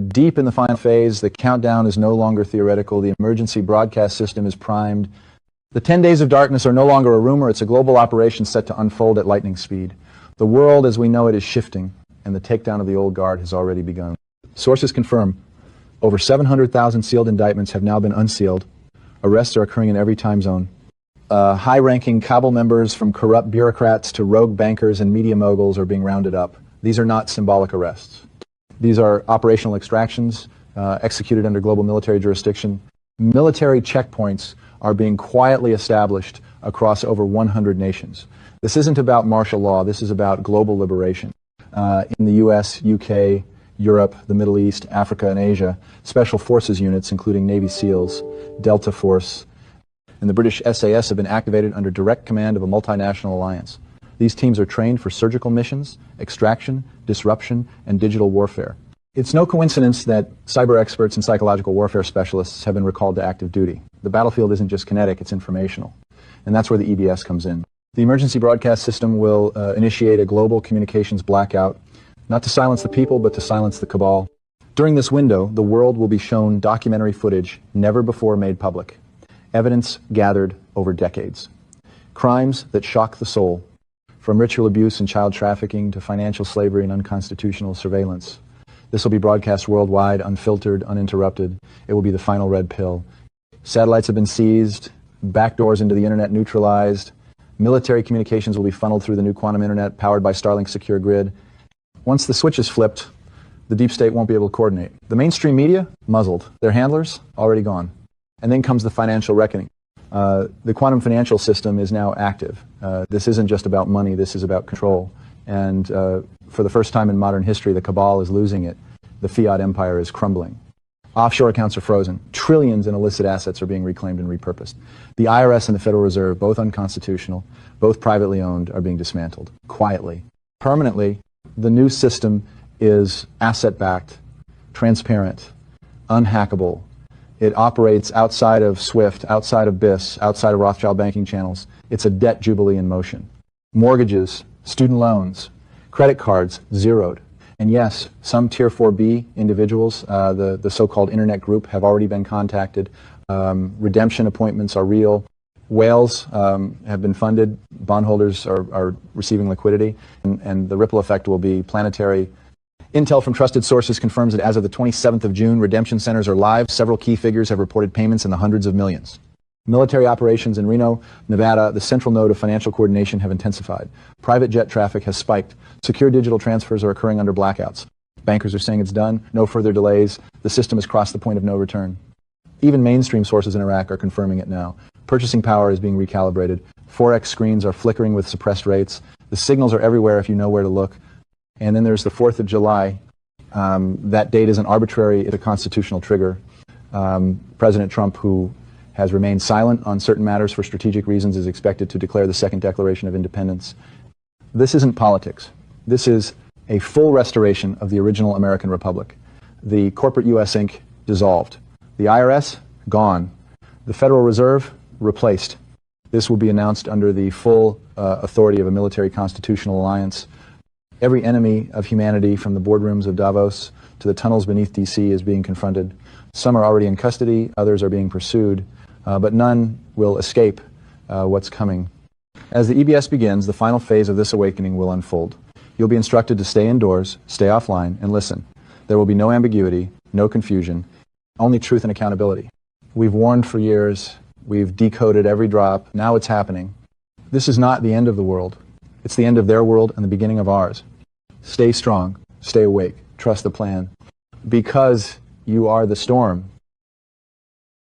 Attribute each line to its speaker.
Speaker 1: Deep in the final phase, the countdown is no longer theoretical. The emergency broadcast system is primed. The 10 days of darkness are no longer a rumor. It's a global operation set to unfold at lightning speed. The world as we know it is shifting, and the takedown of the old guard has already begun. Sources confirm over 700,000 sealed indictments have now been unsealed. Arrests are occurring in every time zone. High-ranking Kabul members, from corrupt bureaucrats to rogue bankers and media moguls, are being rounded up. These are not symbolic arrests. These are operational extractions executed under global military jurisdiction. Military checkpoints are being quietly established across over 100 nations. This isn't about martial law. This is about global liberation. In the US, UK, Europe, the Middle East, Africa, and Asia, special forces units, including Navy SEALs, Delta Force, and the British SAS have been activated under direct command of a multinational alliance. These teams are trained for surgical missions, extraction, disruption, and digital warfare. It's no coincidence that cyber experts and psychological warfare specialists have been recalled to active duty. The battlefield isn't just kinetic, it's informational. And that's where the EBS comes in. The emergency broadcast system will initiate a global communications blackout, not to silence the people, but to silence the cabal. During this window, the world will be shown documentary footage never before made public. Evidence gathered over decades. Crimes that shock the soul, from ritual abuse and child trafficking to financial slavery and unconstitutional surveillance. This will be broadcast worldwide, unfiltered, uninterrupted. It will be the final red pill. Satellites have been seized, backdoors into the internet neutralized. Military communications will be funneled through the new quantum internet powered by Starlink's secure grid. Once the switch is flipped, the deep state won't be able to coordinate. The mainstream media, muzzled. Their handlers, already gone. And then comes the financial reckoning. The quantum financial system is now active. This isn't just about money, this is about control. And for the first time in modern history, the cabal is losing it. The fiat empire is crumbling. Offshore accounts are frozen. Trillions in illicit assets are being reclaimed and repurposed. The IRS and the Federal Reserve, both unconstitutional, both privately owned, are being dismantled. Quietly. Permanently, the new system is asset-backed, transparent, unhackable. It operates outside of SWIFT, outside of BIS, outside of Rothschild banking channels. It's a debt jubilee in motion. Mortgages, student loans, credit cards, zeroed. And yes, some Tier 4B individuals, the so-called internet group, have already been contacted. Redemption appointments are real. Whales have been funded. Bondholders are receiving liquidity. And the ripple effect will be planetary. Intel from trusted sources confirms that as of the 27th of June, redemption centers are live. Several key figures have reported payments in the hundreds of millions. Military operations in Reno, Nevada, the central node of financial coordination, have intensified. Private jet traffic has spiked. Secure digital transfers are occurring under blackouts. Bankers are saying it's done. No further delays. The system has crossed the point of no return. Even mainstream sources in Iraq are confirming it now. Purchasing power is being recalibrated. Forex screens are flickering with suppressed rates. The signals are everywhere if you know where to look. And then there's the 4th of July. That date isn't arbitrary, it's a constitutional trigger. President Trump, who has remained silent on certain matters for strategic reasons, is expected to declare the Second Declaration of Independence. This isn't politics. This is a full restoration of the original American Republic. The corporate U.S. Inc. dissolved. The IRS, gone. The Federal Reserve, replaced. This will be announced under the full authority of a military constitutional alliance. Every enemy of humanity, from the boardrooms of Davos to the tunnels beneath D.C., is being confronted. Some are already in custody, others are being pursued, but none will escape what's coming. As the EBS begins, the final phase of this awakening will unfold. You'll be instructed to stay indoors, stay offline, and listen. There will be no ambiguity, no confusion, only truth and accountability. We've warned for years, we've decoded every drop, now it's happening. This is not the end of the world. It's the end of their world and the beginning of ours. Stay strong, stay awake, trust the plan. Because you are the storm,